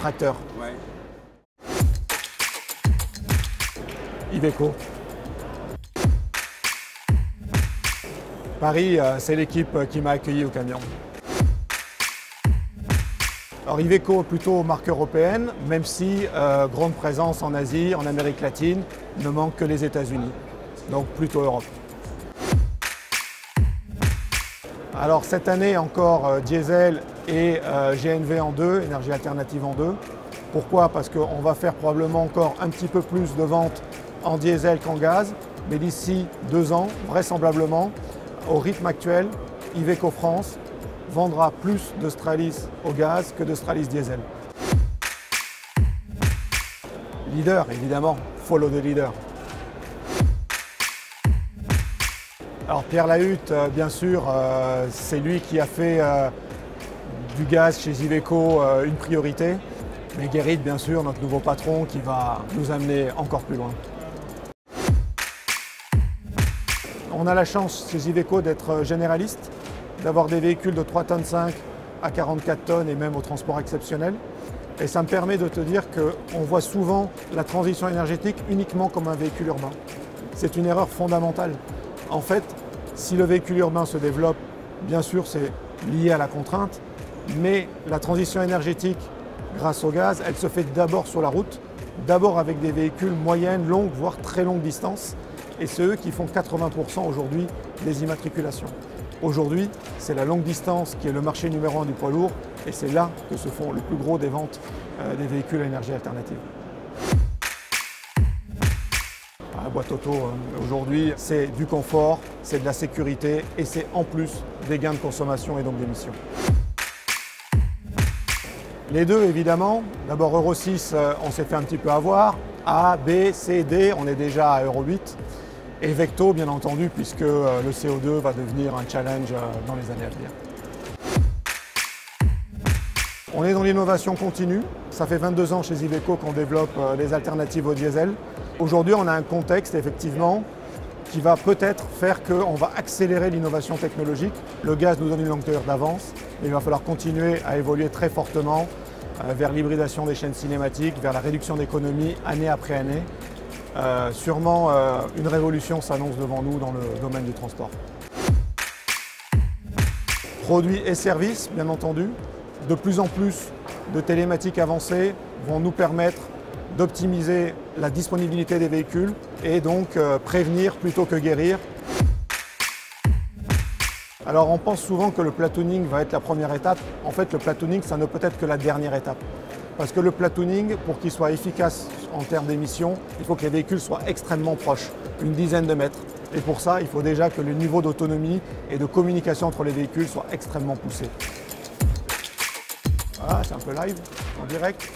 tracteurs. Ouais. Iveco. Paris, c'est l'équipe qui m'a accueilli au camion. Alors Iveco, plutôt marque européenne, même si grande présence en Asie, en Amérique latine, ne manque que les États-Unis. Donc plutôt Europe. Alors cette année encore diesel et GNV en deux, énergie alternative en deux. Pourquoi? Parce qu'on va faire probablement encore un petit peu plus de ventes en diesel qu'en gaz, mais d'ici 2 ans, vraisemblablement, au rythme actuel, Iveco France vendra plus de Stralis au gaz que de Stralis diesel. Leader, évidemment, follow the leader. Alors Pierre Lahutte, bien sûr, c'est lui qui a fait du gaz chez Iveco une priorité, mais Gerrit, bien sûr, notre nouveau patron qui va nous amener encore plus loin. On a la chance chez Iveco d'être généraliste, d'avoir des véhicules de 3,5 tonnes à 44 tonnes et même au transport exceptionnel. Et ça me permet de te dire qu'on voit souvent la transition énergétique uniquement comme un véhicule urbain. C'est une erreur fondamentale. En fait, si le véhicule urbain se développe, bien sûr c'est lié à la contrainte, mais la transition énergétique grâce au gaz, elle se fait d'abord sur la route, d'abord avec des véhicules moyennes, longues, voire très longues distances. Et c'est eux qui font 80% aujourd'hui des immatriculations. Aujourd'hui, c'est la longue distance qui est le marché numéro 1 du poids lourd et c'est là que se font le plus gros des ventes des véhicules à énergie alternative. La boîte auto, aujourd'hui, c'est du confort, c'est de la sécurité et c'est en plus des gains de consommation et donc d'émissions. Les deux, évidemment. D'abord, Euro 6, on s'est fait un petit peu avoir. A, B, C, D, on est déjà à Euro 8. Et Vecto, bien entendu, puisque le CO2 va devenir un challenge dans les années à venir. On est dans l'innovation continue. Ça fait 22 ans chez Iveco qu'on développe les alternatives au diesel. Aujourd'hui, on a un contexte, effectivement, qui va peut-être faire qu'on va accélérer l'innovation technologique. Le gaz nous donne une longueur d'avance, mais il va falloir continuer à évoluer très fortement vers l'hybridation des chaînes cinématiques, vers la réduction d'économies année après année. Sûrement une révolution s'annonce devant nous dans le domaine du transport. Produits et services, bien entendu. De plus en plus de télématiques avancées vont nous permettre d'optimiser la disponibilité des véhicules et donc prévenir plutôt que guérir. Alors on pense souvent que le platooning va être la première étape. En fait, le platooning, ça ne peut être que la dernière étape. Parce que le platooning, pour qu'il soit efficace en termes d'émissions, il faut que les véhicules soient extrêmement proches, une dizaine de mètres. Et pour ça, il faut déjà que le niveau d'autonomie et de communication entre les véhicules soit extrêmement poussé. Voilà, c'est un peu live, en direct.